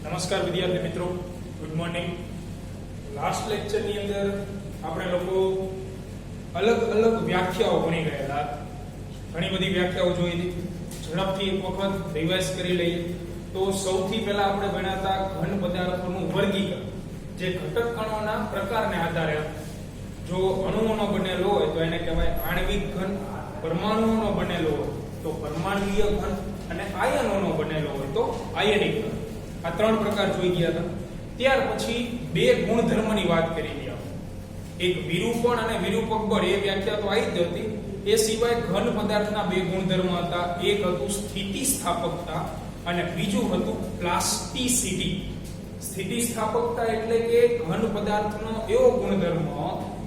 નમસ્કાર વિદ્યાર્થી મિત્રો, ગુડ મોર્નિંગ. લાસ્ટ લેક્ચર ની અંદર આપણે લોકો અલગ અલગ વ્યાખ્યાઓ ભણી ગયેલા. ઘણી બધી વ્યાખ્યાઓ જોઈ હતી. ઝડપથી એક વખત રિવાઇઝ કરી લઈએ તો સૌથી પહેલા આપણે ભણ્યા હતા ઘન પદાર્થોનું વર્ગીકરણ, જે ઘટક કણોના પ્રકારને આધારે. જો અણુઓનો બનેલો હોય તો એને કહેવાય આણ્વિક ઘન, પરમાણુઓનો બનેલો હોય તો પરમાણુય ઘન, અને આયનોનો બનેલો હોય તો આયનિક ઘન. આ ત્રણ પ્રકાર જોઈ ગયા હતા. ત્યાર પછી બે ગુણધર્મની વાત કરી ગયા. એક વિરૂપણ અને વિરૂપક બળ, એ વ્યાખ્યા તો આવી જ હતી. એ સિવાય ઘન પદાર્થના બે ગુણધર્મ હતા. એક હતું સ્થિતિસ્થાપકતા અને બીજું હતું પ્લાસ્ટિસિટી. સ્થિતિસ્થાપકતા એટલે કે ઘન પદાર્થનો એવો ગુણધર્મ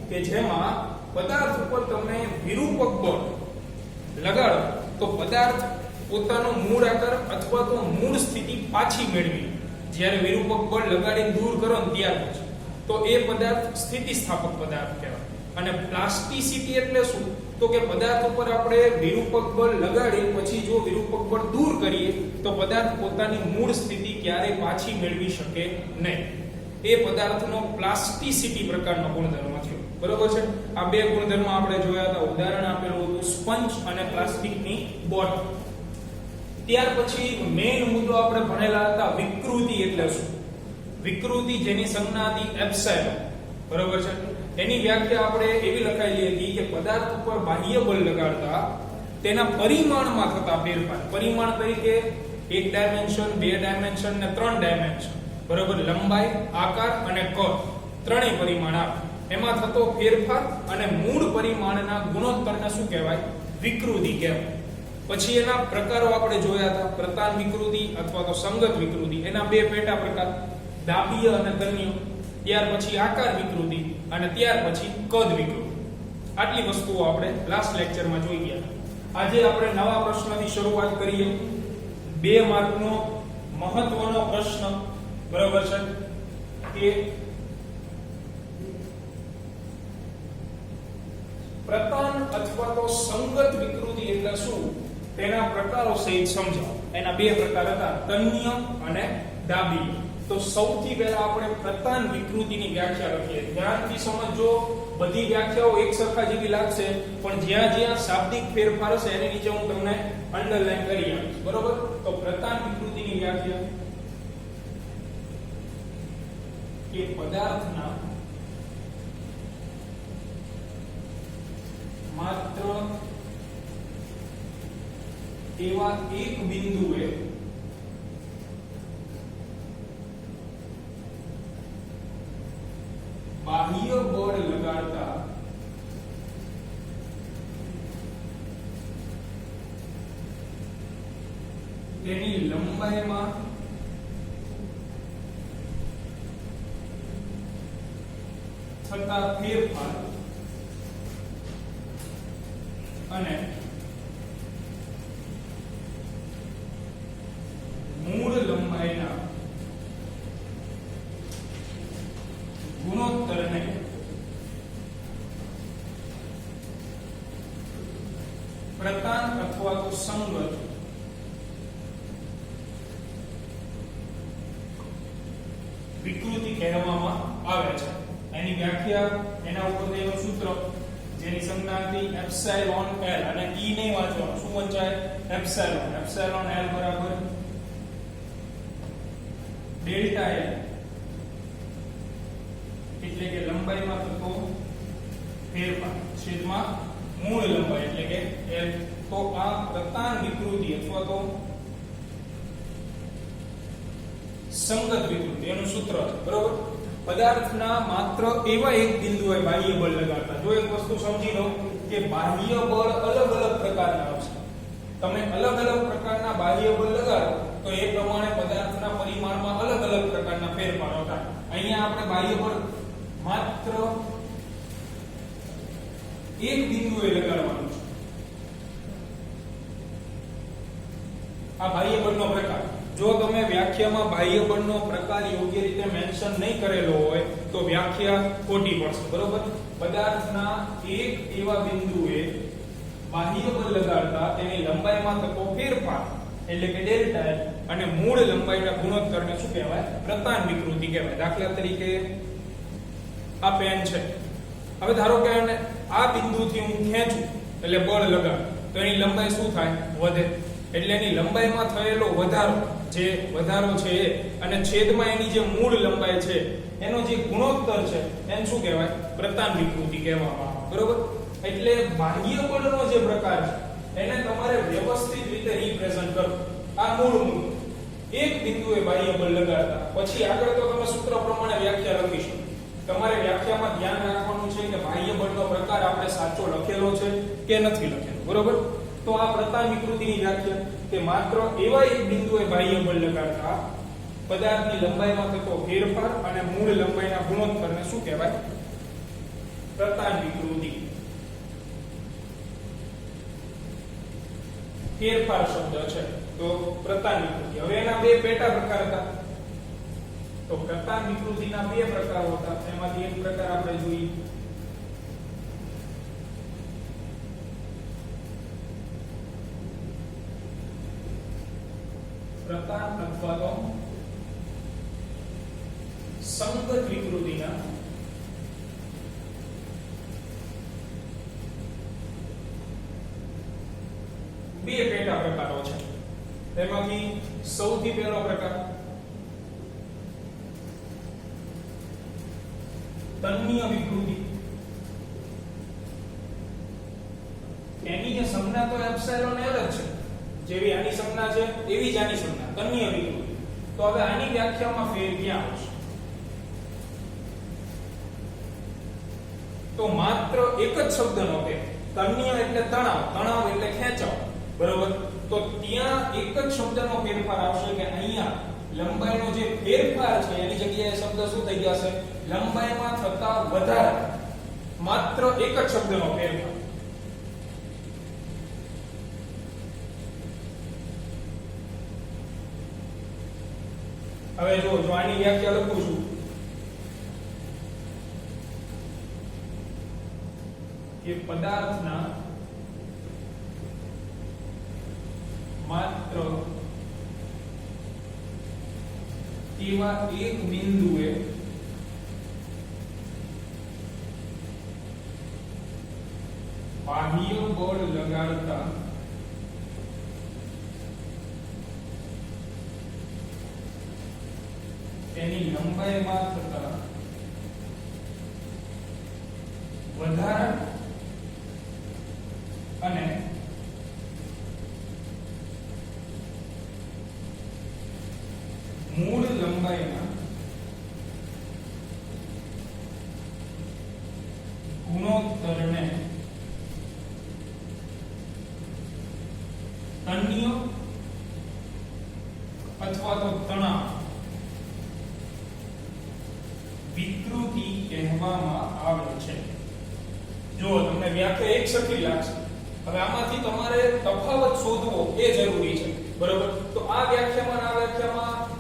કે જેમાં પદાર્થ ઉપર તમે વિરૂપક બળ લગાડો તો પદાર્થ પોતાનો મૂળ આકાર અથવા તો મૂળ સ્થિતિ પાછી મેળવી. જ્યારે વિરૂપક બળ લગાડીને દૂર કરો ને ત્યાર પછી તો એ પદાર્થ સ્થિતિસ્થાપક પદાર્થ કહેવાય. અને પ્લાસ્ટિસિટી એટલે શું? તો કે પદાર્થ ઉપર આપણે વિરૂપક બળ લગાડી પછી જો વિરૂપક બળ દૂર કરીએ તો પદાર્થ પોતાની મૂળ સ્થિતિ ક્યારેય પાછી મેળવી શકે નહીં. એ પદાર્થનો પ્લાસ્ટિસિટી પ્રકારનો ગુણધર્મ થયો. બરોબર છે? આ બે ગુણધર્મ આપણે જોયા હતા. ઉદાહરણ આપેલું હતું સ્પંજ અને પ્લાસ્ટિકની બોટલ. ત્યાર પછી મેઇન મુદ્દો આપણે ભણેલા હતા વિકૃતિ એટલે શું. વિકૃતિ જેની સંજ્ઞા હતી એપ્સાયલોન. બરોબર છે? એની વ્યાખ્યા આપણે એવી લખાયેલી હતી કે પદાર્થ ઉપર બાહ્ય બળ લગાડતા તેના પરિમાણમાં થતા ફેરફાર. પરિમાણ તરીકે એક ડાયમેન્શન, બે ડાયમેન્શન ને ત્રણ ડાયમેન્શન. બરોબર? લંબાઈ, આકાર અને કદ ત્રણેય પરિમાણ આવે. એમાં થતો ફેરફાર અને મૂળ પરિમાણના ગુણોત્તરને શું કહેવાય? વિકૃતિ કહેવાય. પછી એના પ્રકારો આપણે જોયા હતા. પ્રતાન વિકૃતિ અથવા તો સંગત વિકૃતિ. એના બે પેટા પ્રકાર, દાબીય અને તન્ય. ત્યાર પછી આકાર વિકૃતિ અને ત્યાર પછી કદ વિકૃતિ. આટલી વસ્તુઓ આપણે લાસ્ટ લેક્ચરમાં જોઈ ગયા. આજે આપણે નવા પ્રશ્નથી શરૂઆત કરીએ. 2 માર્કનો મહત્વનો પ્રશ્ન. બરાબર છે? કે પ્રતાન અથવા તો સંગત વિકૃતિ એટલે શું તેના પ્રકારો સહિત સમજાવો. એના બે પ્રકાર હતા, તન્ય અને દાબીય. તો સૌથી પહેલા આપણે પ્રતાન વિકૃતિની વ્યાખ્યા લખીએ. ધ્યાનથી સમજો. બધી વ્યાખ્યાઓ એક સરખા જેવી લાગશે, પણ જ્યાં જ્યાં શાબ્દિક ફેરફાર હશે એની નીચે હું તમને અંડરલાઈન કરી આપીશ. બરોબર? તો પ્રતાન વિકૃતિની વ્યાખ્યા કે પદાર્થના માત્ર એવા એક બિંદુએ બાહ્ય બળ લગાડતા તેની લંબાઈમાં થતા ફેરફાર અને મૂળ લંબાઈના ગુણોત્તરને પ્રતાન અથવા તો સંગત વિકૃતિ કહેવામાં આવે છે. એની વ્યાખ્યા, એના ઉપર એનું સૂત્ર જેની સંજ્ઞા હતી એપ્સાયલોન L, અને E નહીં વાંચવાનું. શું વંચાય? એપ્સાયલોન. એપ્સાયલોન L બરાબર ડેલ્ટા L, એટલે કે લંબાઈમાં થતો ફેરફાર છેદમાં મૂળ લંબાઈ એટલે કે L. તો આ પ્રતાન વિકૃતિ અથવા તો સંગત વિકૃતિ એનું સૂત્ર છે. બરોબર? પદાર્થના માત્ર એવા એક બિંદુએ બાહ્ય બળ લગાડતા. જો એક વસ્તુ સમજી લો કે બાહ્ય બળ અલગ અલગ પ્રકારના આવશે. તમે અલગ અલગ પ્રકારના બાહ્ય બળ લગાડો તો એ પ્રમાણે પદાર્થના પરિમાણમાં અલગ અલગ પ્રકારના ફેરફારો થાય. અહીંયા આપણે બાહ્ય બળ માત્ર એક બિંદુએ લગાડવાનું છે. આ બાહ્ય બળનો પ્રકાર. જો તમે વ્યાખ્યામાં બાહ્ય બળનો પ્રકાર યોગ્ય રીતે મેન્શન નહીં કરેલો હોય તો વ્યાખ્યા ખોટી પડશે. બરોબર? પદાર્થના એક એવા બિંદુએ બાહ્ય બળ લગાડતા તેની લંબાઈમાં થતો ફેરફાર એટલે કે ડેલ્ટા અને મૂળ લંબાઈના ગુણોત્તરને શું કહેવાય? પ્રતાન વિકૃતિ કહેવાય. દાખલા તરીકે આ પેન છે. હવે ધારો કે આ બિંદુથી હું ખેંચું એટલે બળ લગાડું તો એની લંબાઈ શું થાય? વધે. એટલે એની લંબાઈમાં થયેલો વધારો છે એ અને છેદમાં એની જે મૂળ લંબાઈ છે એનો જે ગુણોત્તર છે એને શું કહેવાય? પ્રતાન વિકૃતિ કહેવામાં આવે. બરોબર? એટલે બાહ્ય બળનો જે પ્રકાર છે એને તમારે વ્યવસ્થિત રીતે રિપ્રેઝન્ટ કરો. આ મૂળ એક બિંદુએ બાહ્ય બળ લગાડતા પછી આગળ તો તમે સૂત્ર પ્રમાણે વ્યાખ્યા લખી શકો. તમારે વ્યાખ્યામાં ધ્યાન રાખવાનું છે કે બાહ્ય બળનો પ્રકાર આપણે સાચો લખેલો છે કે નથી લખેલો. બરોબર? તો આ પ્રતાન વિકૃતિની વ્યાખ્યા કે માત્ર એવા એક બિંદુએ બાહ્ય બળ લગાડતા પદાર્થની લંબાઈમાં થતો ફેરફાર અને મૂળ લંબાઈના ગુણોત્તરને શું કહેવાય? પ્રતાન વિકૃતિ. ફેરફાર શબ્દ છે તો પ્રતાન વિકૃતિ. હવે એના બે પેટા પ્રકાર હતા. તો પ્રતાન વિકૃતિના બે પ્રકારો હતા. એમાંથી એક પ્રકાર આપણે જોઈએ. પ્રતાન અથવા તો સંગત વિકૃતિના બે પેટા પ્રકારો છે. તેમાંથી સૌથી પહેલો પ્રકાર તન્નીય વિકૃતિ. એની જે સંજ્ઞા તો એપ્સિલોન એલ જ છે. જેવી આની સંજ્ઞા છે એવી જ આની સંજ્ઞા તન્નીય વિકૃતિ. તો હવે આની વ્યાખ્યામાં ફેર ક્યાં આવશે? તો માત્ર એક જ શબ્દનો ફેર. તન્નીય એટલે તણાવ, તણાવ એટલે ખેંચાવ. બરોબર? તો ત્યાં એક જ શબ્દનો ફેરફાર આવશે કે અહીંયા લંબાઈનો જે ફેરફાર છે એની જગ્યાએ શબ્દ શું થઈ જશે? લંબાઈમાં થતા વધારા. માત્ર એક જ શબ્દનો ફેરફાર. હવે જો આની વ્યાખ્યા લખું છું કે પદાર્થના માત્ર એવા એક બિંદુએ બાહ્ય બળ લગાડતા એની લંબાઈમાં થતા વધારા અને મૂળ લંબાઈના ગુણોત્તરને તન્નીય અથવા તો તણાવ વિકૃતિ કહેવામાં આવે છે. જો તમને વ્યાખ્યા એક સરખી લાગશે. હવે આમાંથી તમારે તફાવત શોધવો એ જરૂરી છે. બરોબર? તો આ વ્યાખ્યામાં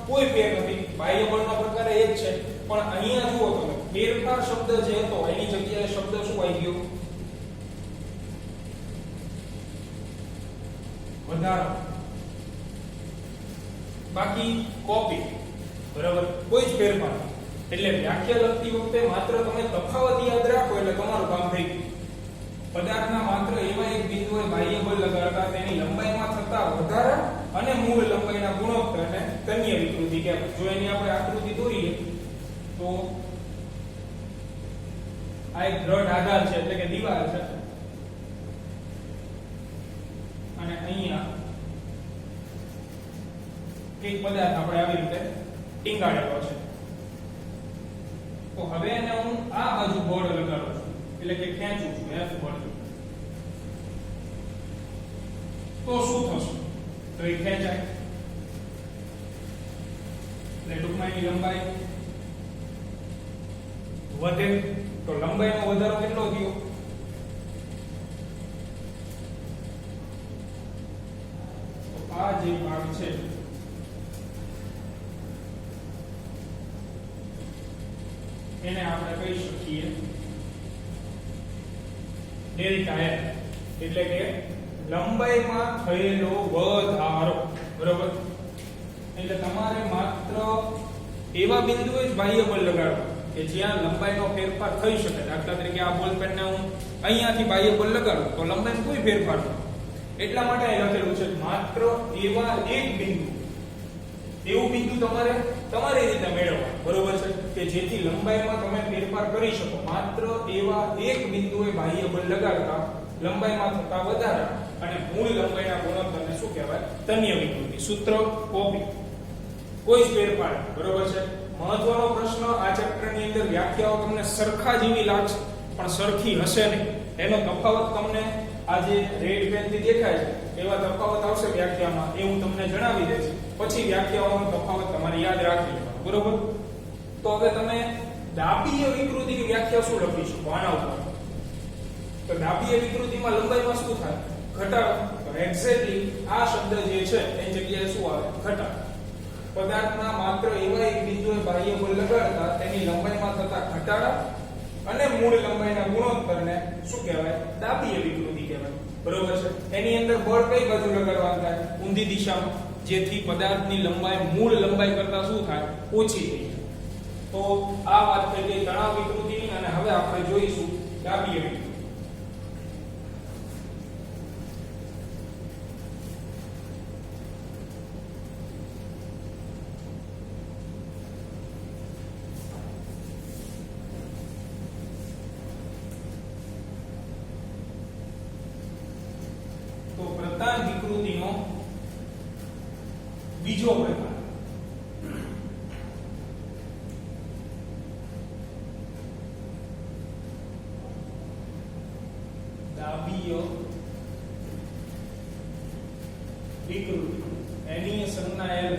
કોઈ ફેર નથી. બાહ્ય બળનો પ્રકાર એ જ છે. પણ અહીંયા જુઓ તમે ફેરફાર શબ્દ જે હતો એની જગ્યાએ શબ્દ શું આવી ગયો? વધારો. બાકી કોપી. બરાબર? કોઈ જ ફેરફાર. એટલે વ્યાખ્યા લખતી વખતે માત્ર તમે તફાવત યાદ રાખો એટલે તમારું કામ થઈ ગયું. પદાર્થના માત્ર એવા એક બિંદુએ બાહ્ય બળ લગાડતા તેની લંબાઈમાં થતા વધારા અને મૂળ લંબાઈના ગુણોત્તરને તન્નીય વિકૃતિ કહેવાય. જો એની આપણે આકૃતિ દોરીએ તો આ એક દ્રઢ આધાર છે એટલે કે દીવાલ છે અને અહીંયા એક પદાર્થ આપણે આવી રીતે ટીંગાડેલો છે. તો હવે એને હું આ બાજુ બળ લગાડું છું એટલે કે ખેંચું છું F બળ. તો શું થશે? તો એ ખેંચાય એટલે ટૂંકમાં એની લંબાઈ વધે. તો લંબાઈનો વધારો કેટલો થયો? તો આ જે ભાગ છે એને આપણે કહી શકીએ ડેલ્ટા L એટલે કે લંબાઈમાં થયેલો વધારો. બરોબર? એટલે તમારે માત્ર એવા બિંદુએ જ બાહ્ય બળ લગાડવું કે જ્યાં લંબાઈનો ફેરફાર થઈ શકે. દાખલા તરીકે આ બોલ પેનને હું અહીંયાથી બાહ્ય બળ લગાડું તો લંબાઈમાં કોઈ ફેરફાર ન થાય. એટલા માટે અહીં લખેલું છે માત્ર એવા એક બિંદુ, એવું બિંદુ તમારે તમારી રીતે મેળવવા, બરોબર છે, કે જેથી લંબાઈમાં તમે ફેરફાર કરી શકો. માત્ર એવા એક બિંદુએ બાહ્ય બળ લગાડતા લંબાઈમાં થતા વધારા અને મૂળ લંબાઈના ગુણોત્તરને શું કહેવાય? તન્ય વિકૃતિ. સૂત્ર કોપી, કોઈ જ ફેરફાર, બરોબર છે. મહત્વનો પ્રશ્ન આ ચેપ્ટરની અંદર વ્યાખ્યાઓ તમને સરખા જેવી લાગશે પણ સરખી હશે નહીં. એનો તફાવત તમને આ જે રેડ પેનથી દેખાય છે એવા તફાવત આવશે વ્યાખ્યામાં, એ હું તમને જણાવી દઈશ. પછી વ્યાખ્યાઓનો તફાવત તમારે યાદ રાખી લેવાનો, બરોબર. તો હવે તમે દાબીય વિકૃતિની વ્યાખ્યા શું લખી શકો આના ઉપર? તો દાબીય વિકૃતિમાં લંબાઈમાં શું થાય? ઘટાડો. તો એક્ઝેક્ટલી આ શબ્દ જે છે એની જગ્યાએ શું આવે? ઘટાડો. પદાર્થના માત્ર એવા એક બિંદુએ બાહ્ય બળ લગાડતા તેની લંબાઈમાં થતા ઘટાડા અને મૂળ લંબાઈના ગુણોત્તરને શું કહેવાય? દાબીય વિકૃતિ કહેવાય, બરોબર છે. એની અંદર બળ કઈ બાજુ લગાડવાનું થાય? ઊંધી દિશામાં, જેથી પદાર્થની લંબાઈ મૂળ લંબાઈ કરતા શું થાય? ઓછી થઈ જાય. તો આ વાત થઈ ગઈ તણાવ વિકૃતિની, અને હવે આપણે જોઈશું દાબીય વિકૃતિ. તો પ્રતાપ વિકૃતિનો બીજો પ્રકાર દાબીય વિકૃતિ. એની સંજ્ઞા L,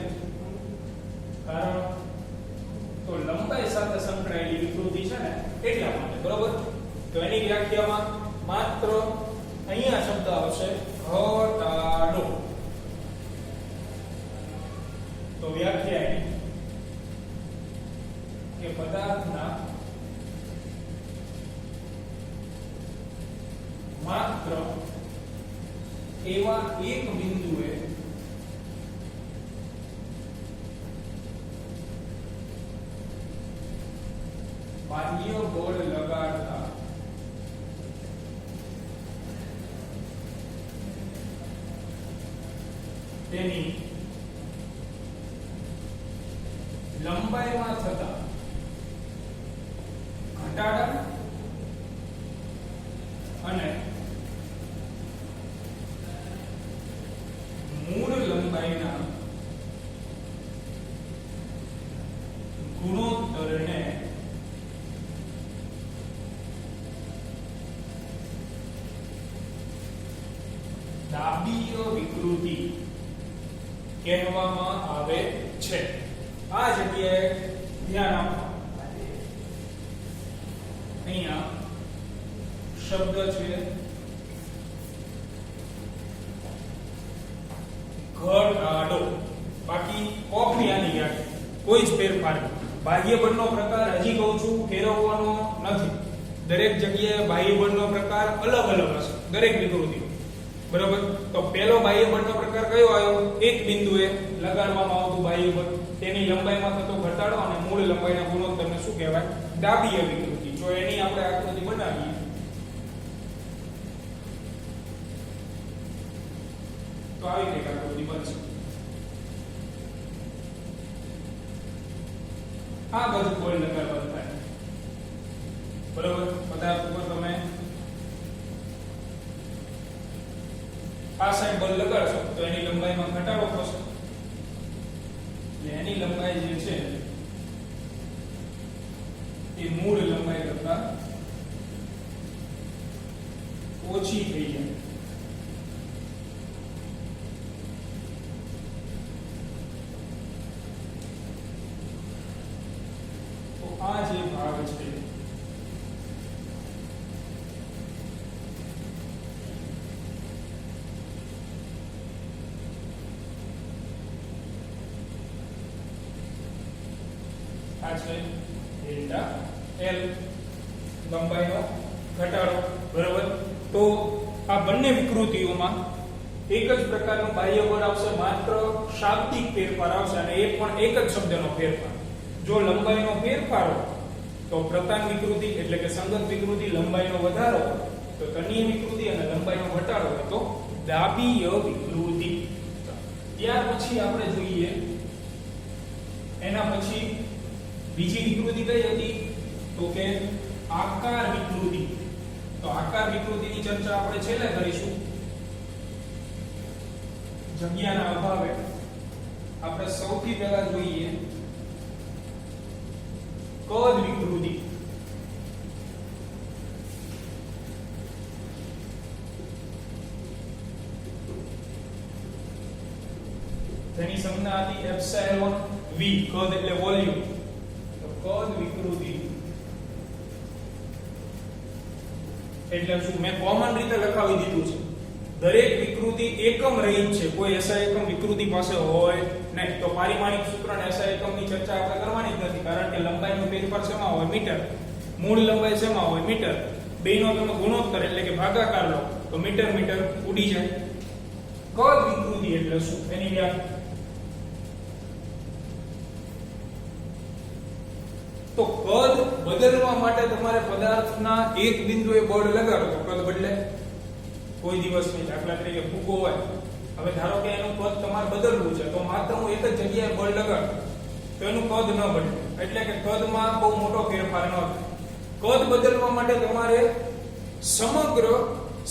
કારણ તો લંબાઈ સાથે સંકળાયેલી વિકૃતિ છે ને એટલા માટે, બરોબર. તો એની વ્યાખ્યામાં માત્ર અહીંયા શબ્દ આવશે ઘટાડો. તો વ્યાખ્યા એની કે પદાર્થના માત્ર એવા એક બિંદુએ બાહ્ય બળ લગાડતા તેની લંબાઈમાં થતા ઘટાડા અને મૂળ લંબાઈના ગુણોત્તરને દાબીય વિકૃતિ કહેવામાં આવે છે. આ જગ્યાએ ધ્યાન આપો. અહીંયા શબ્દ છે ઘટાડો. બાકી કોપી આની વ્યાખ્યા, કોઈ જ ફેરફાર નહીં. બાહ્ય બળનો પ્રકાર હજી કહું છું ફેરવવાનો નથી. દરેક જગ્યાએ બાહ્ય બળનો પ્રકાર અલગ અલગ હશે દરેક વિકૃતિ, બરોબર. તો પહેલો બાહ્ય બળનો પ્રકાર કયો આવ્યો? એક બિંદુએ લગાડવામાં આવતું બાહ્ય બળ, તેની લંબાઈમાં થતો ઘટાડો અને મૂળ લંબાઈના ગુણોત્તરને શું કહેવાય? દાબીય વિકૃતિ. જો એની આપણે આકૃતિ બનાવીએ તો આવી રીતે આકૃતિ બનશે. આ બાજુ બળ લગાડવાનું થાય, બરોબર. પદાર્થ ઉપર તમે આ સાઈડ બળ લગાડશો તો એની લંબાઈમાં ઘટાડો થશે. એની લંબાઈ જે છે એ મૂળ લંબાઈ કરતા ઓછી થઈ જાય. તો આ જે ભાગ છે આ છે ડેલ્ટા L, લંબાઈનો ઘટાડો, બરોબર. તો આ બંને વિકૃતિઓમાં એક જ પ્રકારનું બાહ્ય બળ આવશે, માત્ર શાબ્દિક ફેરફાર આવશે અને એ પણ એક જ શબ્દનો ફેરફાર. જો લંબાઈનો ફેરફાર હોય તો પ્રતાન વિકૃતિ એટલે કે સંગત વિકૃતિ, લંબાઈનો વધારો તો તનીય વિકૃતિ અને લંબાઈનો ઘટાડો હોય તો દાબીય વિકૃતિ. ત્યાર પછી આપણે જોઈએ એના પછી બીજી વિકૃતિ કઈ હતી તો કે આકાર વિકૃતિ. તો આકાર વિકૃતિની ચર્ચા આપણે છેલ્લે કરીશું. જગ્યાના અભાવે આપણે સૌથી પહેલા જોઈએ કદ વિકૃતિ. તેની સંજ્ઞા હતી એપ્સિલોન v, કદ એટલે વોલ્યુમ. તો કદ વિકૃતિ એટલે શું? મેં કોમન રીતે લખાવી દીધું છે. દરેક વિકૃતિ એકમ રહિત છે, કોઈ એસઆઈ એકમ વિકૃતિ પાસે હોય નહીં. તો પારિમાણિક સૂત્ર અને એસઆઈ એકમની ચર્ચા આપણે કરવાની જ નથી, કારણ કે લંબાઈનો ફેરફાર શેમાં હોય? મીટર. મૂળ લંબાઈ શેમાં હોય? મીટર. બેનો તમે ગુણોત્તર એટલે કે ભાગાકાર લો તો મીટર મીટર ઉડી જાય. કદ વિકૃતિ એટલે શું? એની વ્યાખ્યા તો કદ બદલવા માટે તમારે પદાર્થના એક બિંદુએ બળ લગાડો તો કદ બદલે. કોઈ દિવસની દાખલા તરીકે ફૂગો હોય, હવે ધારો કે એનું કદ તમારે બદલવું છે તો માત્ર હું એક જ જગ્યાએ બળ લગાડું તો એનું કદ ન બદલે, એટલે કે કદમાં બહુ મોટો ફેરફાર ન થાય. કદ બદલવા માટે તમારે સમગ્ર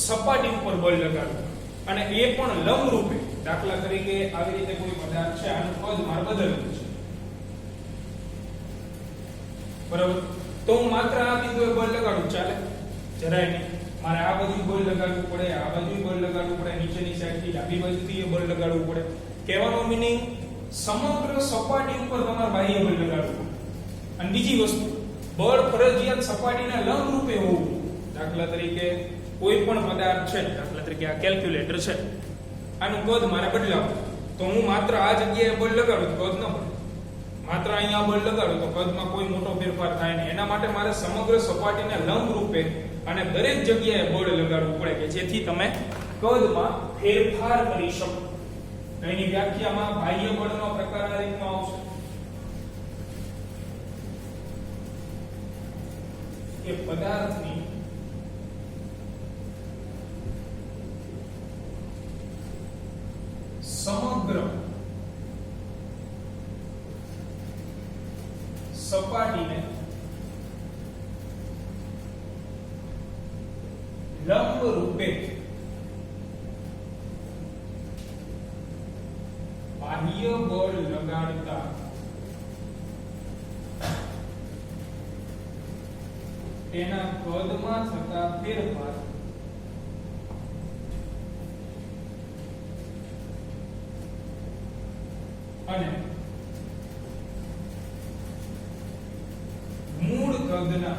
સપાટી ઉપર બળ લગાડવું અને એ પણ લંબ રૂપે. દાખલા તરીકે આવી રીતે કોઈ પદાર્થ છે, આનું કદ મારે બદલવું છે, બરાબર? તો હું માત્ર આ બિંદુએ બળ લગાડું ચાલે? જરાય નહીં. મારે આ બાજુ બળ લગાડવું પડે, આ બાજુ બળ લગાડવું પડે, નીચેની સાઈડથી ડાબી બાજુથી બળ લગાડવું પડે. કહેવાનો મીનિંગ સમગ્ર સપાટી ઉપર તમારે બાહ્ય બળ લગાડવું. અને બીજી વસ્તુ, બળ ફરજિયાત સપાટીના લંબ રૂપે હોવું. દાખલા તરીકે કોઈ પણ પદાર્થ છે, દાખલા તરીકે આ કેલ્ક્યુલેટર છે, આનું કદ મારે બદલાવવું તો હું માત્ર આ જગ્યાએ બળ લગાડું તો કદ ન બદલે. માત્ર અહીંયા બળ લગાડું તો કદમાં કોઈ મોટો ફેરફાર થાય નહીં. એના માટે મારે સમગ્ર સપાટીને લંબ રૂપે અને દરેક જગ્યાએ બળ લગાડવું પડે કે જેથી તમે કદમાં ફેરફાર કરી શકો. એની વ્યાખ્યામાં બાહ્ય બળનો પ્રકાર આ રીતનો આવશે કે પદાર્થની સમગ્ર સપાટીને લંબ રૂપે બાહ્ય બળ લગાડતા તેના કદમાં થતા ફેરફાર અને મૂળ કદના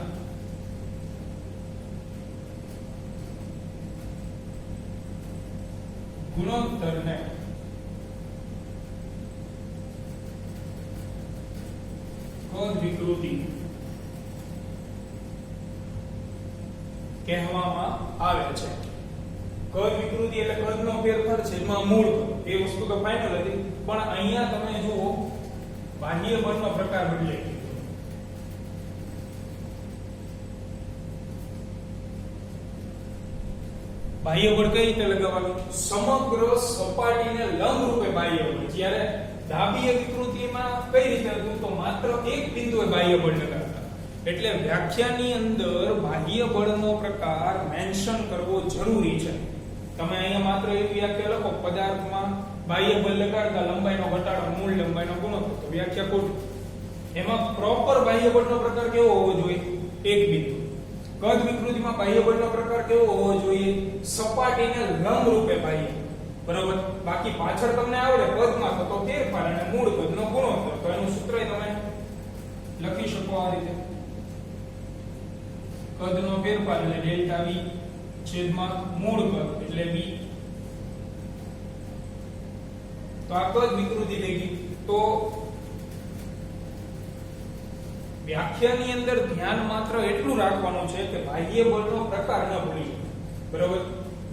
ગુણોત્તરને કદ વિકૃતિ કહેવામાં આવે છે. કદ વિકૃતિ એટલે કદનો ફેરફાર છે, એમાં મૂળ કદ એ વસ્તુ તો ફાઇનલ હતી, પણ અહીંયા તમે જુઓ બાહ્ય બળનો પ્રકાર બદલે. બાહ્ય બળ કઈ રીતે લગાવવાનું? સમગ્ર સપાટીને લંબ રૂપે બાહ્ય બળ. જ્યારે દાબીય વિકૃતિમાં કઈ રીતે હતું તો માત્ર એક બિંદુએ બાહ્ય બળ લગાડતા. એટલે વ્યાખ્યાની અંદર બાહ્ય બળનો પ્રકાર મેન્શન કરવો જરૂરી છે. તમે અહીંયા માત્ર એક વ્યાખ્યા લખો પદાર્થમાં બાહ્ય બળ લગાડતા લંબાઈનો ઘટાડો મૂળ લંબાઈનો ગુણોત્તર તો વ્યાખ્યા ખોટી. એમાં પ્રોપર બાહ્ય બળનો પ્રકાર કેવો હોવો જોઈએ? એક બિંદુ. કદ વિકૃતિમાં બાહ્ય બળનો પ્રકાર કેવો હોવો જોઈએ? સપાટીને લંબ રૂપે બાહ્ય. બરાબર? બાકી પાછળ તમને આવડે કદમાં થતો ફેરફાર અને મૂળ કદનો ગુણોત્તર, તો એનું સૂત્ર તમે લખી શકો આ રીતે. કદનો ફેરફાર એટલે ડેલ્ટા v છેદમાં મૂળ કદ એટલે v. તો આ કદ વિકૃતિ થઈ ગઈ. તો વ્યાખ્યાની અંદર ધ્યાન માત્ર એટલું રાખવાનું છે કે બાહ્ય બળનો પ્રકાર ન ભૂલી. બરાબર?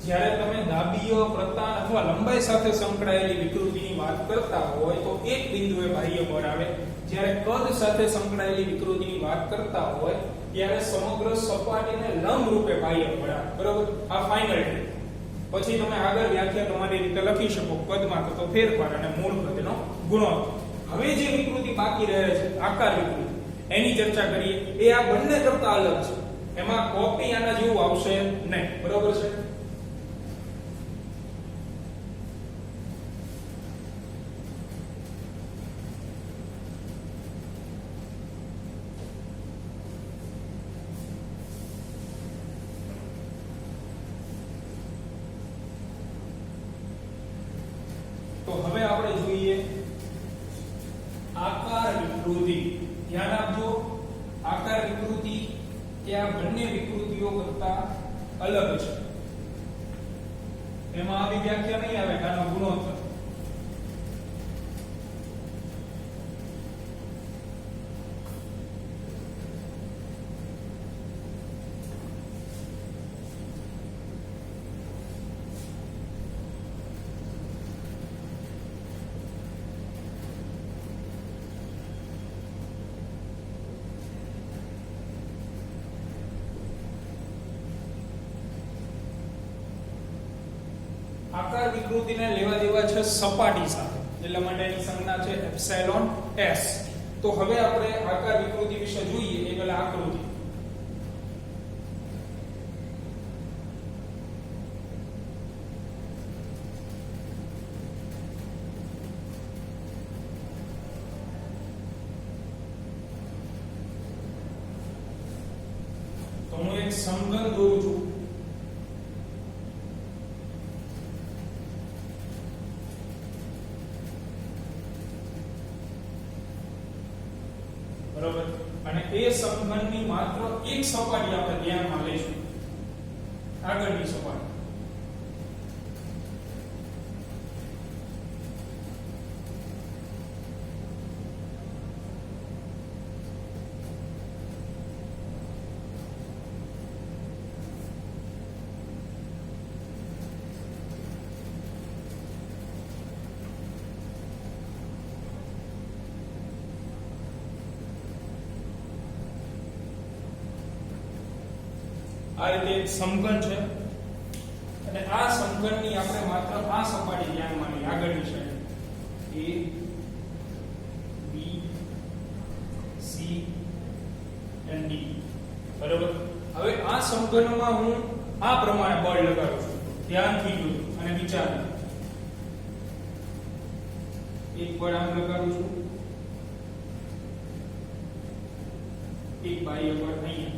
જ્યારે તમે દાબીય પ્રતાન અથવા લંબાઈ સાથે સંકળાયેલી વિકૃતિની વાત કરતા હોય તો એક બિંદુએ બાહ્ય બળ આવે, જ્યારે કદ સાથે સંકળાયેલી વિકૃતિની વાત કરતા હોય ત્યારે સમગ્ર સપાટીને લંબ રૂપે બાહ્ય બળ આવે, બરોબર? આ ફાઇનલ ટ્રીક. પછી તમે આગળ વ્યાખ્યા તમારી રીતે લખી શકો, કદમાં થતો ફેરફાર અને મૂળ કદનો ગુણોત્તર. હવે જે વિકૃતિ બાકી રહે છે આકાર વિકૃતિ, એની ચર્ચા કરીએ. એ આ બંને કરતા અલગ છે, એમાં કોપી આના જેવું આવશે નહીં, બરોબર છે? તો હવે આપણે જોઈએ આકાર વિકૃતિ. ધ્યાન આપજો, આકાર વિકૃતિ એ આ બંને વિકૃતિઓ કરતા અલગ છે. એમાં આવી વ્યાખ્યા નહીં આવે કે આનો ગુણોત્તર. આકાર વિકૃતિને લેવા દેવા છે સપાટી સાથે, એટલા માટે એની સંજ્ઞા છે એપ્સિલોન s. તો હવે આપણે આકાર વિકૃતિ વિશે જોઈએ. એ પહેલા આકૃતિ. તો હું એક સમઘન દોરું છું. બરોબર? અને એ સમઘનની માત્ર એક સપાટી આપણે ધ્યાનમાં લઈશું, આગળની સપાટી. આ રીતે એક સમઘન છે અને આ સમઘનની આપણે માત્ર આ સપાટી ધ્યાનમાં લઈએ, આગળની side A B C and D. બરોબર? હવે આ સમઘનમાં હું આ પ્રમાણે બળ લગાડું છું. ધ્યાનથી જોજો અને વિચારો. એક બળ આમ લગાડું છું, એક બાહ્ય બળ અહીંયા.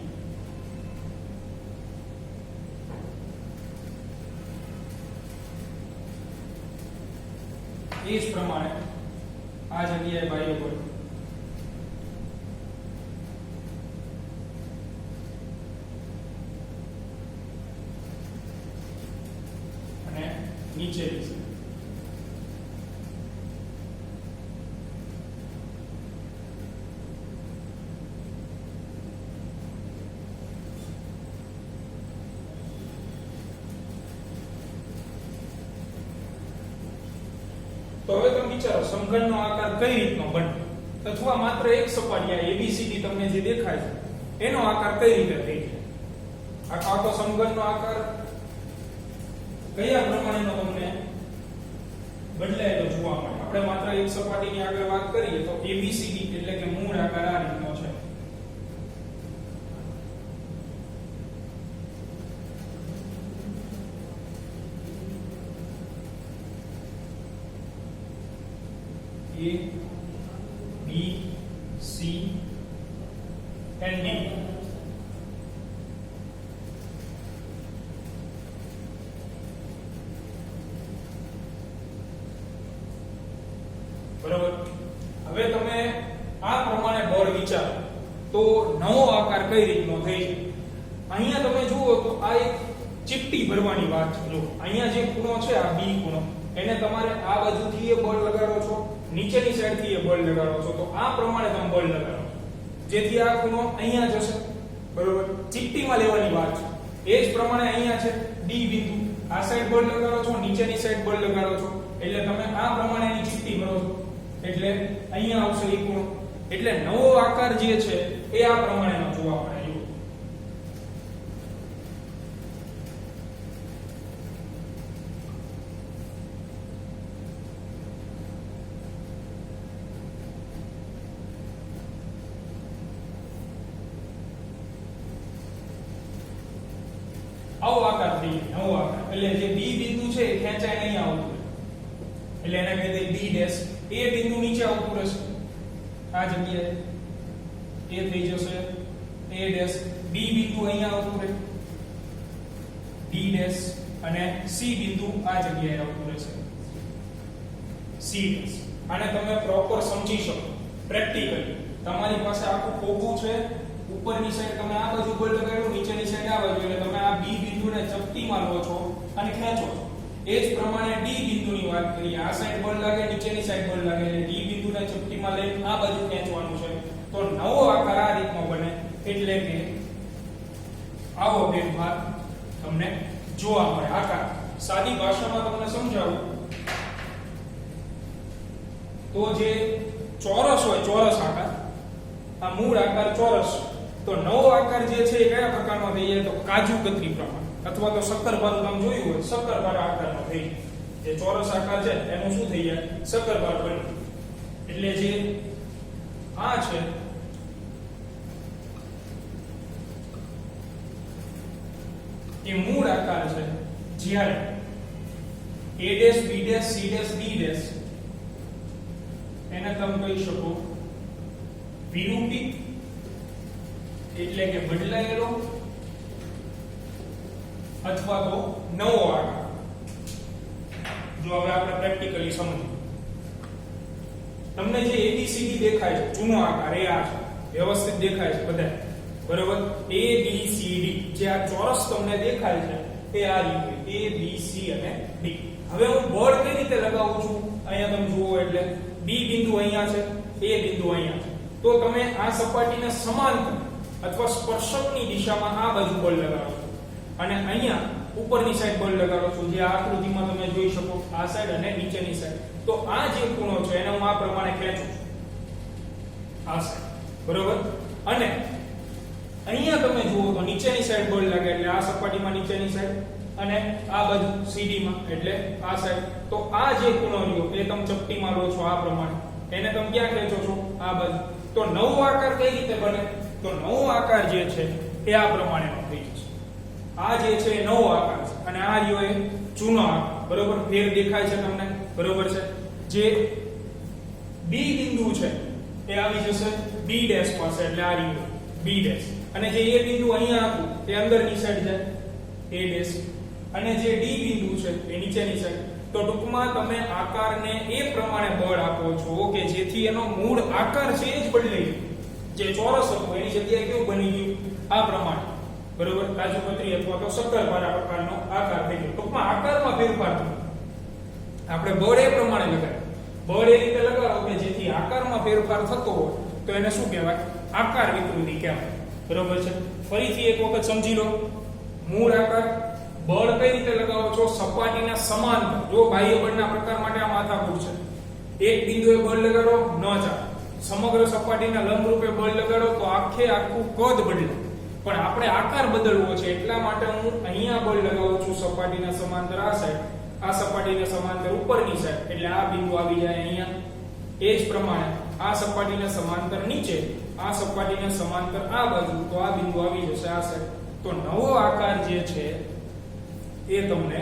એ જ પ્રમાણે આ જગ્યાએ બાહ્ય બળ, અને નીચેની સાઈડ. તો હવે તમે વિચારો સમઘનનો આકાર કઈ રીતનો બને, અથવા માત્ર એક સપાટી આ ABCD તમને જે દેખાય છે એનો આકાર કઈ રીતે થઈ જાય. આખો સમઘનનો આકાર કયા પ્રમાણેનો તમને બદલાયેલો જોવા મળે. આપણે માત્ર એક સપાટીની આગળ વાત કરીએ તો ABCD એટલે કે મૂળ આકાર આ રીતનો છે. A B C and D. બરોબર? હવે તમે આ પ્રમાણે બળ વિચારો તો નવો આકાર કઈ રીતનો થઈ છે. અહીંયા તમે જુઓ તો આ એક ચીપટી ભરવાની વાત છે. જો અહીંયા જે ખૂણો છે આ B ખૂણો, એને તમારે આ બાજુથી એ બળ લગાડો છો, નીચેની સાઈડથી એ બળ લગાડો છો, તો આ પ્રમાણે તમે બળ લગાડો જેથી આ ખૂણો અહીંયા જશે. બરોબર? ચીપટીમાં લેવાની વાત છે. એ જ પ્રમાણે અહીંયા છે D બિંદુ, આ સાઈડ બળ લગાડો છો, નીચેની સાઈડ બળ લગાડો છો, એટલે તમે આ પ્રમાણેની ચીપટી કરો છો, એટલે અહીંયા આવશે એ ખૂણો. એટલે નવો આકાર જે છે એ આ પ્રમાણેનો જોવા મળે. આવો આકાર થઈ ગયો, નવો આકાર. એટલે જે બી બિંદુ છે એ ખેંચાઈને અહીંયા આવતું એટલે એને કહી દઈએ બી ડેશ. એ બિંદુ નીચે આવતું રહેશે આ જગ્યાએ, એ થઈ જશે એ ડેશ. બી બિંદુ અહીંયા આવતું રહે બી ડેશ, અને સી બિંદુ આ જગ્યાએ આવતું રહેશે સી ડેશ. આને તમે પ્રોપર સમજી શકો પ્રેક્ટિકલી. તમારી પાસે આખું ખોખું છે, ઉપરની સાઈડ તમે આ બાજુ બળ લગાડ્યું, નીચેની સાઈડ આ બાજુ, એટલે તમે આ બી બિંદુને ચપટીમાં લો છો અને ખેંચો છો. એ જ પ્રમાણે ડી બિંદુની વાત કરીએ, આ સાઈડ બળ લાગે, નીચેની સાઈડ બળ લાગે, એટલે ડી બિંદુને ચપટીમાં લઈને આ બાજુ ખેંચવાનું છે. તો નવો આકાર આ રીતનો બને. એટલે કે આવો ફેરફાર તમને જોવા મળે. આકાર સાદી ભાષામાં તમને સમજાવું તો જે ચોરસ હોય, ચોરસ આકાર, આ મૂળ આકાર ચોરસ. તો નવો આકાર જે છે એ કયા પ્રકારનો થઈ જાય? તો કાજુ કતરી પ્રમાણ, અથવા તો શક્કરપારા તમે જોયું હોય, શક્કરપારા આકારનો થઈ જાય. જે ચોરસ આકાર છે એનું શું થઈ જાય? શક્કરપારા બને. એટલે જે આ છે એ મૂળ આકાર છે. જ્યારે a dash b dash c dash d dash એને તમે કહી શકો વિરૂપી, એટલે કે બદલાયેલો અથવા તો નવો આકાર. જો હવે આપણે પ્રેક્ટિકલી સમજીએ, તમને જે ABCD દેખાય છે જૂનો આકાર એ આ છે, વ્યવસ્થિત દેખાય છે બધા, બરોબર? ABCD જે આ ચોરસ તમને દેખાય છે એ આ રીતે ABC અને D. હવે હું બળ કઈ રીતે લગાવું છું? અહીંયા તમે જુઓ, એટલે B બિંદુ અહીંયા છે, A બિંદુ અહીંયા છે. તો તમે આ સપાટીને સમાંતર અથવા સ્પર્શકની દિશામાં આ બાજુ બળ લગાડો છો, અને અહીંયા ઉપરની સાઈડ બળ લગાડો છો, જે આ આકૃતિમાં તમે જોઈ શકો, આ સાઈડ અને નીચેની સાઈડ. તો આ જે ખૂણો છે એને હું આ પ્રમાણે ખેંચું છું, આ સાઈડ, બરોબર? અને અહીંયા તમે જુઓ તો નીચેની સાઈડ બળ લાગે, એટલે આ સપાટીમાં નીચેની સાઈડ, અને આ બાજુ CD માં એટલે આ સાઈડ. તો આ જે ખૂણો રહ્યો એ તમે ચપટીમાં લો છો આ પ્રમાણે, એને તમે ક્યાં ખેંચો છો? આ બાજુ. તો નવો આકાર કઈ રીતે બને? તો નવો આકાર જે છે એ આ પ્રમાણેનો થઈ જશે. આ જે છે એ નવો આકાર છે, અને આ રહ્યો એ જૂનો આકાર, બરોબર? ફેર દેખાય છે તમને, બરોબર છે? જે બી બિંદુ છે એ આવી જશે B ડેશ પાસે, એટલે આ રહ્યો B ડેશ. અને જે A બિંદુ અહીંયા હતું એ અંદરની સાઈડ જાય A ડેશ, અને જે D બિંદુ છે એ નીચેની સાઈડ. તો ટૂંકમાં તમે આકારને એ પ્રમાણે બળ આપો છો કે જેથી એનો મૂળ આકાર છે એ જ બદલાઈ જાય. જે ચોરસ હતો એની જગ્યાએ કેવું બની ગયું? આ પ્રમાણે, બરોબર? કાજુકતરી અથવા તો શક્કરપારા પ્રકારનો આકાર થઈ ગયો. ટૂંકમાં આકારમાં ફેરફાર થયો. આપણે બળ એ પ્રમાણે લગાડ્યું, બળ એ રીતે લગાડો કે જેથી આકારમાં ફેરફાર થતો હોય તો એને શું કહેવાય? આકાર વિકૃતિ કહેવાય, બરોબર છે? ફરીથી એક વખત સમજી લો. મૂળ આકાર, બળ કઈ રીતે લગાવો છો? સપાટીના સમાંતર. જો બાહ્ય બળના પ્રકાર માટે આ માથાકૂટ છે. એક બિંદુએ બળ લગાડો ન ચાલે, સમગ્ર સપાટીના લંબ રૂપે બળ લગાડો તો આખે આખું કદ બદલે. પણ આપણે આકાર બદલવો છે એટલા માટે હું અહીંયા બળ લગાવું છું સપાટીના સમાંતર આ સાઈડ, આ સપાટીના સમાંતર ઉપરની સાઈડ, એટલે આ બિંદુ આવી જાય અહીંયા. એ જ પ્રમાણે આ સપાટીના સમાંતર નીચે, આ સપાટીના સમાંતર આ બાજુ, તો આ બિંદુ આવી જશે આ સાઈડ. તો નવો આકાર જે છે એ તમને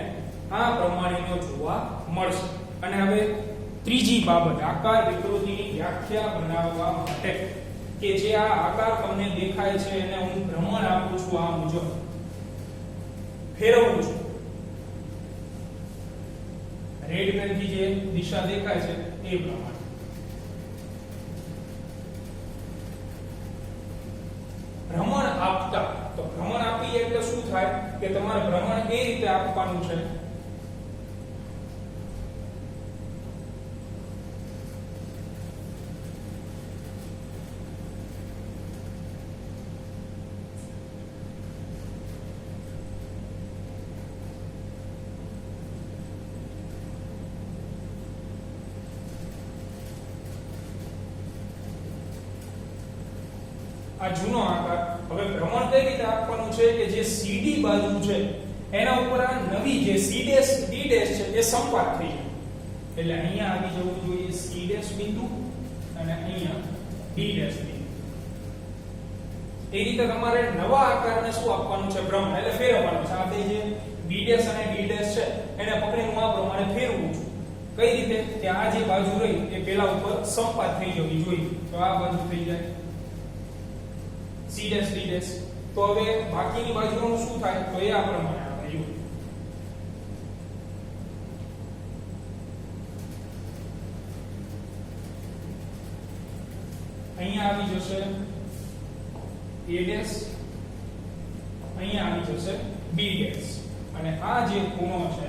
આ પ્રમાણેનો જોવા મળશે. અને હવે ત્રીજી બાબત, આકાર વિકૃતિની વ્યાખ્યા બનાવવા માટે કે જે આ આકાર તમને દેખાય છે એને હું ભ્રમણ આપું છું આ મુજબ, ફેરવું છું. રેડ પેનથી જે દિશા દેખાય છે એ પ્રમાણે ભ્રમણ આપતા. તો ભ્રમણ આપી એટલે શું થાય કે તમારે ભ્રમણ એ રીતે આપવાનું છે આ જૂનો આકાર. હવે ભ્રમણ કઈ રીતે આપવાનું છે કે જે CD બાજુ છે એના ઉપર આ નવી જે C' D' છે એ સંપાત થઈ જાય. એટલે અહીંયા આવી જવું જોઈએ C' બિંદુ અને અહીંયા D' બિંદુ. એ રીતે તમારે નવા આકારને શું આપવાનું છે? ભ્રમણ એટલે ફેરવવાનું છે. આપણે જે B' અને D' છે એને પકડીને આ પ્રમાણે ફેરવવું છે. કઈ રીતે? કે આ જે બાજુ રહી એ પેલા ઉપર સંપાત થઈ જવી જોઈએ. તો આ બાજુ થઈ જાય C' D'. તો હવે બાકીની બાજુનું શું થાય? તો એ આ પ્રમાણે આવે યુ. અહીંયા આવી જશે A', અહીંયા આવી જશે B'. અને આ જે ખૂણો છે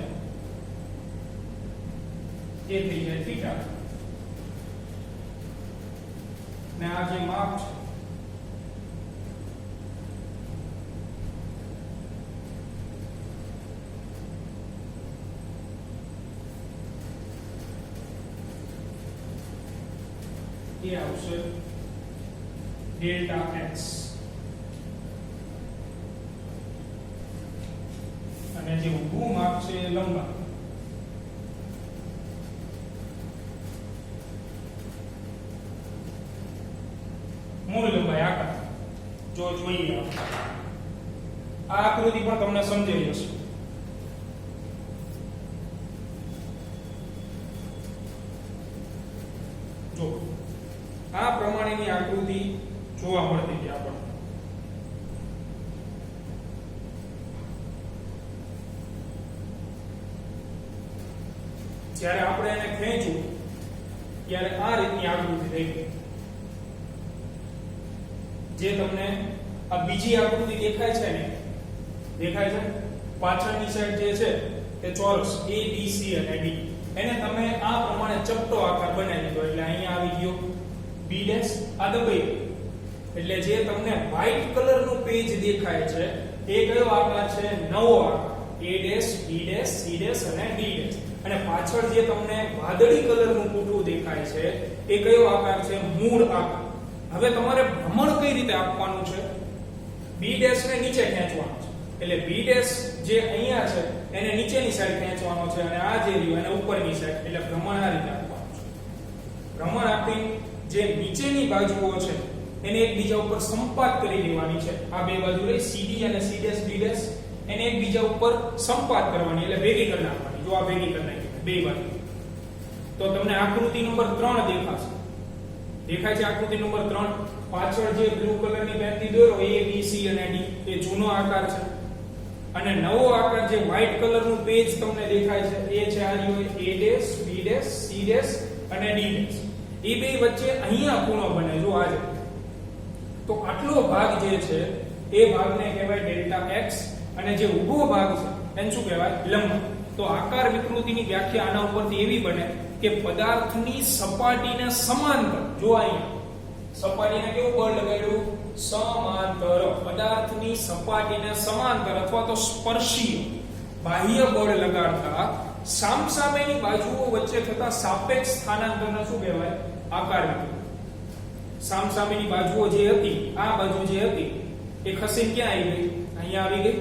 એ થઈ જાય થીટા. ને આ જે માપ છે એ આવશે ડેલ્ટા x. અને જે ઊભું માપ છે એ લંબાઈ. મૂળ લંબાઈ આકાર. જો જોઈએ આ આકૃતિ પણ તમને સમજાઈ જશે. જો આ પ્રમાણેની આકૃતિ જોવા મળતી છે આપણને. જ્યારે આપણે એને ખેંચ્યું ત્યારે આ રીતની આકૃતિ થઈ ગઈ. જે તમને આ બીજી આકૃતિ દેખાય છે ને, દેખાય છે પાછળની સાઈડ જે છે તે ચોરસ A B C અને D. એને તમે આ પ્રમાણે ચપટો આકાર બનાવી દીધો. એટલે અહીંયા આવી ગયો B' આ દબાઈ. એટલે જે તમને વ્હાઈટ કલરનું પેજ દેખાય છે એ કયો આકાર છે? નવો આકાર. A', B', C' અને D'. અને પાછળ જે તમને વાદળી કલરનું કૂટું દેખાય છે એ કયો આકાર છે? મૂળ આકાર. હવે તમારે ભ્રમણ કઈ રીતે આપવાનું છે? B' ને નીચે ખેંચવાનું છે. એટલે B' જે અહીંયા છે એને નીચેની સાઈડ ખેંચવાનો છે અને આ જે રહ્યું એને ઉપરની સાઈડ. એટલે ભ્રમણ આ રીતે આપવાનું છે. ભ્રમણ આપી જે નીચેની બાજુઓ છે એને એકબીજા ઉપર સંપાત કરી દેવાની છે. આ બે બાજુ રહી CD અને C' D' એને એકબીજા ઉપર સંપાત કરવાની એટલે ભેગી કરી નાખવાની. જો આ ભેગી કરી નાખી બે બાજુ તો તમને આકૃતિ નંબર 3 દેખાશે. દેખાય છે આકૃતિ નંબર 3? પાછળ જે બ્લુ કલરની પેનથી દોરો A B C અને D એ જૂનો આકાર છે. અને નવો આકાર જે વ્હાઈટ કલરનું પેજ તમને દેખાય છે એ છે આ રહ્યો A', B', C' અને D'. એ બે વચ્ચે અહીંયા ખૂણો બને. જો આજે તો આટલો ભાગ જે છે એ ભાગને કહેવાય ડેલ્ટા x અને જે ઊભો ભાગ છે એને શું કહેવાય? લંબાઈ. તો આકાર વિકૃતિની વ્યાખ્યા આના ઉપરથી એવી બને કે પદાર્થની સપાટીને સમાંતર. જો અહીંયા સપાટીને કેવું બળ લગાડ્યું? સમાંતર. પદાર્થની સપાટીને સમાંતર અથવા તો સ્પર્શીય બાહ્ય બળ લગાડતા સામસામેની બાજુઓ વચ્ચે થતા સાપેક્ષ સ્થાનાંતરને શું કહેવાય? આકાર વિકૃતિ. સામસામેની બાજુઓ જે હતી, આ બાજુ જે હતી એ ખસીને ક્યાં આવી ગઈ? અહીંયા આવી ગઈ.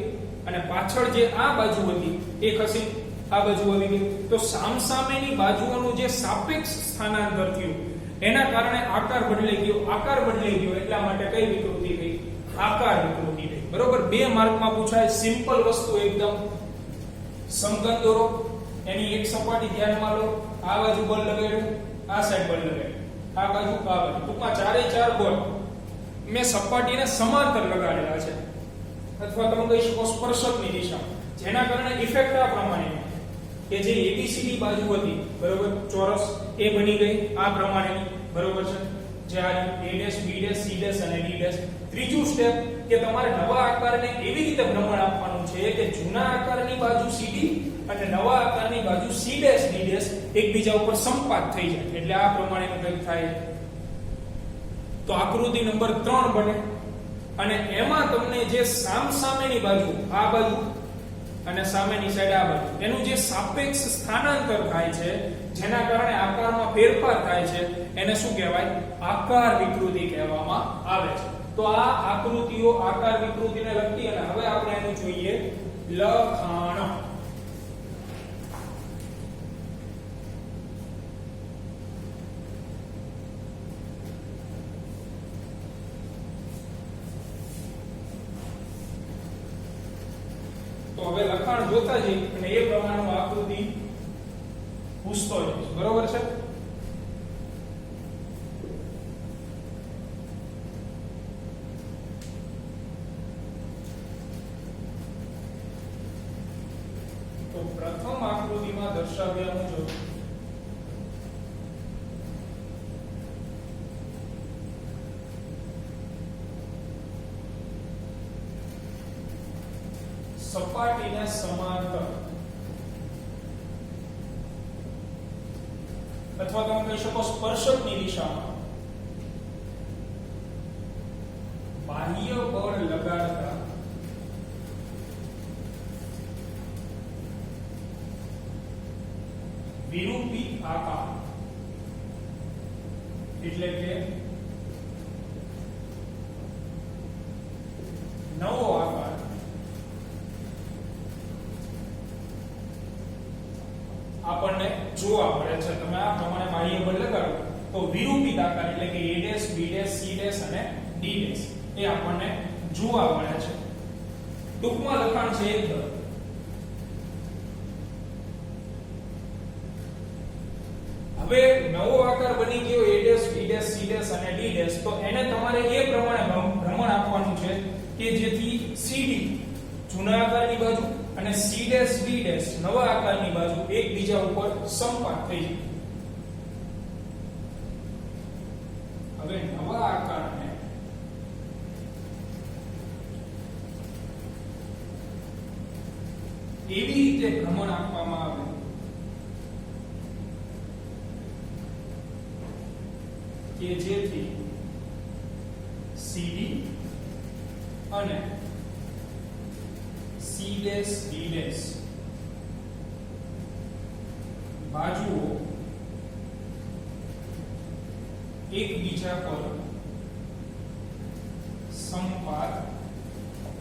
અને પાછળ જે આ બાજુ હતી એ ખસી આ બાજુ આવી ગઈ. તો સામસામેની બાજુઓનું જે સાપેક્ષ સ્થાનાંતર થયું એના કારણે આકાર બદલાઈ ગયો. આકાર બદલાઈ ગયો એટલા માટે કઈ વિકૃતિ થઈ? આકાર વિકૃતિ થઈ. બરોબર. 2 માર્કમાં પૂછાય સિમ્પલ વસ્તુ એકદમ. સમઘન દોરો, એની એક સપાટી ધ્યાનમાં લો, આ બાજુ બળ લગાડ્યું, આ સાઈડ બળ લગાડ્યું, આ બાજુ આ બાજુ. ટૂંકમાં 4 બળ મેં સપાટીને સમાંતર લગાડેલા છે અથવા તમે કહી શકો સ્પર્શકની દિશા. જેના કારણે ઇફેક્ટ આ પ્રમાણે કે જે ABCD બાજુ હતી બરોબર ચોરસ એ બની ગઈ આ પ્રમાણેની. બરોબર છે. જે આ A', B', C' અને D'. ત્રીજું સ્ટેપ કે તમારે નવા આકારને એવી રીતે ભ્રમણ આપવાનું છે કે જૂના આકારની બાજુ CD અને નવા આકારની બાજુ C' D' એકબીજા ઉપર સંપાત થઈ જાય. એટલે આ પ્રમાણેનું કંઈક થાય. તો આકૃતિ નંબર 3 બને. અને એમાં તમને જે સામસામેની બાજુ આ બાજુ અને સામેની સાઈડ આ બાજુ એનું જે સાપેક્ષ સ્થાનાંતર થાય છે જેના કારણે આકારમાં ફેરફાર થાય છે એને શું કહેવાય? આકાર વિકૃતિ કહેવામાં આવે છે. તો આ આકૃતિઓ આકાર વિકૃતિને લગતી અને હવે આપણે એનું જોઈએ લખાણ. તો હવે લખાણ જોતા જઈએ અને એ પ્રમાણેનું આકૃતિ પૂછતો જઈશ. બરોબર છે? તો પ્રથમ આકૃતિમાં દર્શાવ્યા મુજબ સપાટીને સમાંતર અથવા તમે કહી શકો સ્પર્શકની દિશામાં બાહ્ય બળ લગાડતા વિરૂપી આકાર એટલે કે નવો આકાર આપણને જોવા મળે છે. તમે આ પ્રમાણે બાહ્ય બળ લગાડો તો વિરૂપિત આકાર એટલે કે a' b' c' અને d' એ આપણને જોવા મળે છે. ટૂંકમાં લખાણ છે એકદમ. હવે નવો આકાર બની ગયો a' b' c' અને d' તો એને તમારે એ પ્રમાણે ભ્રમણ આપવાનું છે કે જેથી CD જૂના આકારની બાજુ અને C' D' નવા આકારની બાજુ એકબીજા ઉપર સંપાત થઈ જાય. હવે નવા આકારને એવી રીતે ભ્રમણ આપવામાં આવે કે જેથી CD અને C', D' બાજુઓ એકબીજા પર સંપાત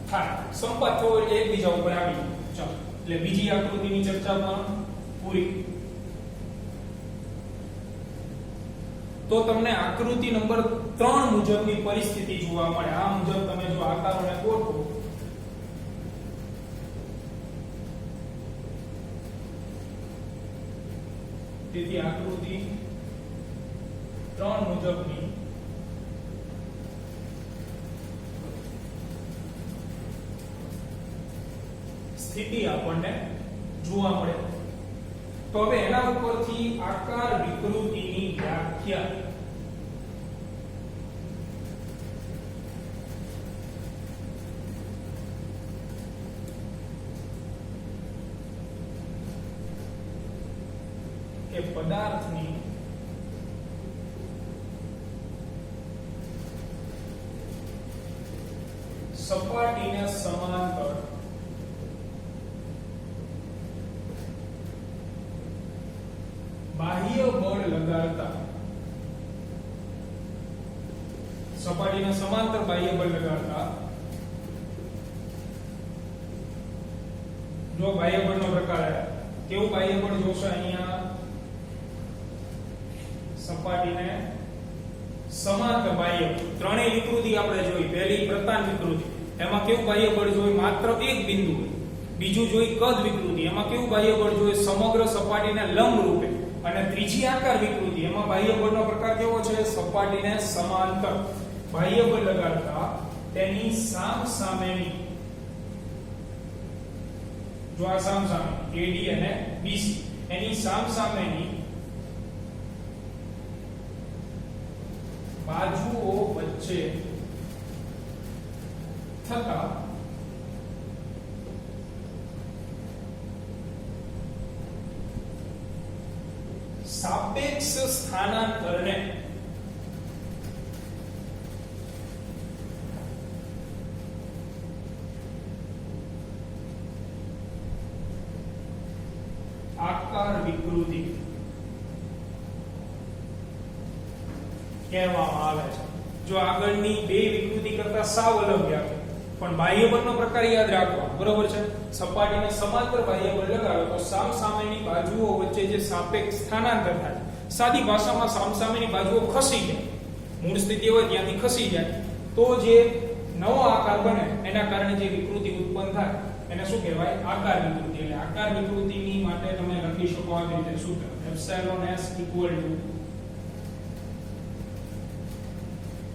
થાય. સંપાત થવો એટલે એકબીજા ઉપર આવી જાય. ચાલો એટલે બીજી આકૃતિની ચર્ચા પણ પૂરી. તો તમને આકૃતિ નંબર 3 મુજબની પરિસ્થિતિ જોવા મળે. આ મુજબ તમે જો આકારોને ગોઠવો તેથી આકૃતિ 3 મુજબની સ્થિતિ આપણને જોવા મળે. તો હવે એના ઉપરથી આકાર વિકૃતિની વ્યાખ્યા કે પદાર્થની સપાટીને સમાંતર બાહ્ય બળ લગાડતા સપાટીને સમાંતર બાહ્ય બળ લગાડતા જો બાહ્ય બળનો પ્રકાર કેવું બાહ્ય બળ જોશે અહીંયા સપાટીને સમાંતર બાહ્ય ત્રણેય વિકૃતિ આપણે જોઈ. પહેલી પ્રતાન વિકૃતિ એમાં કેવું બાહ્ય બળ જોઈ માત્ર એક બિંદુ. બીજું જોઈ કદ વિકૃતિ એમાં કેવું બાહ્ય બળ જોઈ સમગ્ર સપાટીને લંબ રૂપે. અને ત્રીજી આકાર વિકૃતિ એમાં બાહ્ય બળનો પ્રકાર કેવો છે સપાટીને સમાંતર બાહ્ય બળ લગાડતા તેની સામસામેની જો આ સામસામે AD અને BC એની સામસામેની બાજુઓ વચ્ચે થતા સાપેક્ષ સ્થાનાંતરને આકાર વિકૃતિ કહેવામાં આવે છે. જો આગળની બે વિકૃતિ કરતા સાવ અલગ વ્યાખ્યા, પણ બાહ્ય બળનો પ્રકાર યાદ રાખવા, બરોબર છે. સપાટીને સમાંતર બાહ્ય બળ લગાડો તો સામસામેની બાજુઓ વચ્ચે જે સાપેક્ષ સ્થાનાંતર થાય, સાદી ભાષામાં સામસામેની બાજુઓ ખસી જાય, મૂળ સ્થિતિ હોય ત્યાંથી ખસી જાય, તો જે નવો આકાર બને એના કારણે જે વિકૃતિ ઉત્પન્ન થાય એને શું કહેવાય? આકાર વિકૃતિ. એટલે આકાર વિકૃતિની માટે તમે લખી શકો આવી રીતે સૂત્ર એપ્સિલોન s =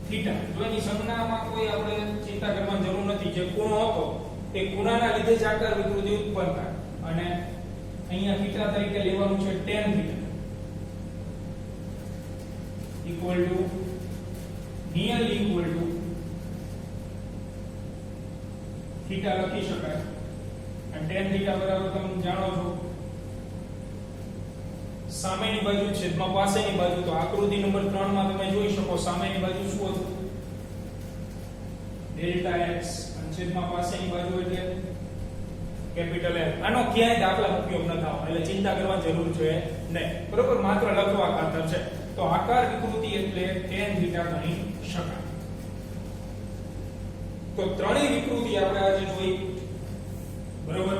થીટા. જો એની સંજ્ઞામાં કોઈ આપણે ચિંતા કરવાની જરૂર નથી. જે ખૂણો હતો તે ખૂણાના લીધે જ આકાર વિકૃતિ ઉત્પન્ન થાય, અને અહીંયા થીટા તરીકે લેવાનું છે tan થીટા = થીટા લખી શકાય. અને tan થીટા બરાબર તમે જાણો છો સામેની બાજુ છેદમાં પાસેની બાજુ. તો આકૃતિ નંબર 3 માં તમે જોઈ શકો સામેની બાજુ શું હતું? ડેલ્ટા x, અને છેદમાં પાસેની બાજુ એટલે કેપિટલ L. આનો ક્યાંય દાખલા ઉપયોગ ન થાય, એટલે ચિંતા કરવાની જરૂર છે નહીં, બરોબર. માત્ર લખવા ખાતર છે. તો આકાર વિકૃતિ એટલે tan થીટા ગણી શકાય. તો ત્રણેય વિકૃતિ આપણે આજે જોઈ, બરોબર.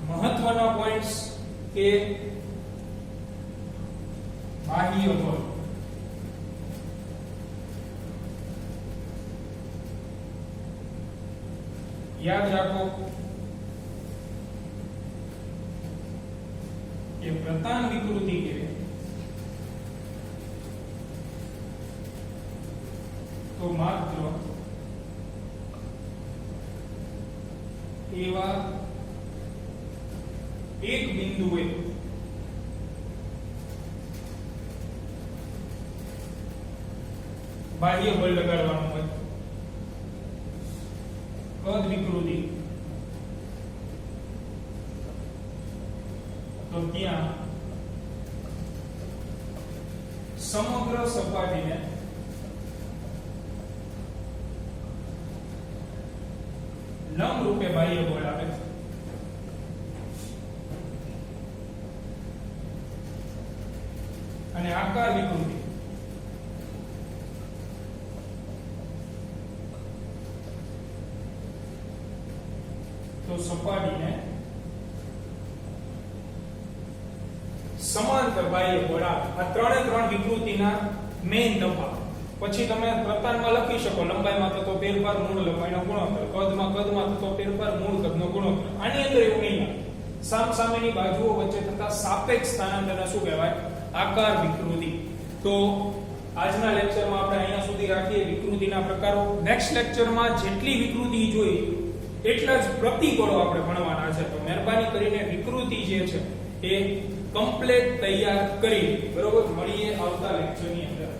મહત્વના પોઈન્ટ્સ કે બાહ્ય બળ, યાદ રાખો કે પ્રતાન વિકૃતિ કે તો માત્ર એવા એક બિંદુએ બાહ્ય બળ લગાડવાનું હોય. કદ વિકૃતિ તો ત્યાં સમગ્ર સપાટીને લંબ રૂપે બાહ્ય બળ આવે છે. અને આકાર વિકૃતિ તો સપાટીને સમાંતર બાહ્ય બળ આવે. આ ત્રણ વિકૃતિના મેઇન તફાવત. પછી તમે પ્રતાનમાં લખી શકો લંબાઈમાં થતો ફેરફાર મૂળ લંબાઈનો ગુણોત્તર, કદમાં થતો ફેરફાર મૂળ કદનો ગુણોત્તર. આની અંદર એવું નહીં આવે. સામસામેની બાજુઓ વચ્ચે થતા સાપેક્ષ સ્થાનાંતરને શું કહેવાય? આકાર વિકૃતિ. તો આજના લેક્ચરમાં આપણે અહીંયા સુધી રાખીએ વિકૃતિના પ્રકારો. નેક્સ્ટ લેક્ચરમાં જેટલી વિકૃતિ જોઈ એટલા જ પ્રતિબળો આપણે ભણવાના છે. તો મહેરબાની કરીને વિકૃતિ જે છે એ કમ્પ્લીટ તૈયાર કરી, બરોબર. મળીએ આવતા લેક્ચરની અંદર.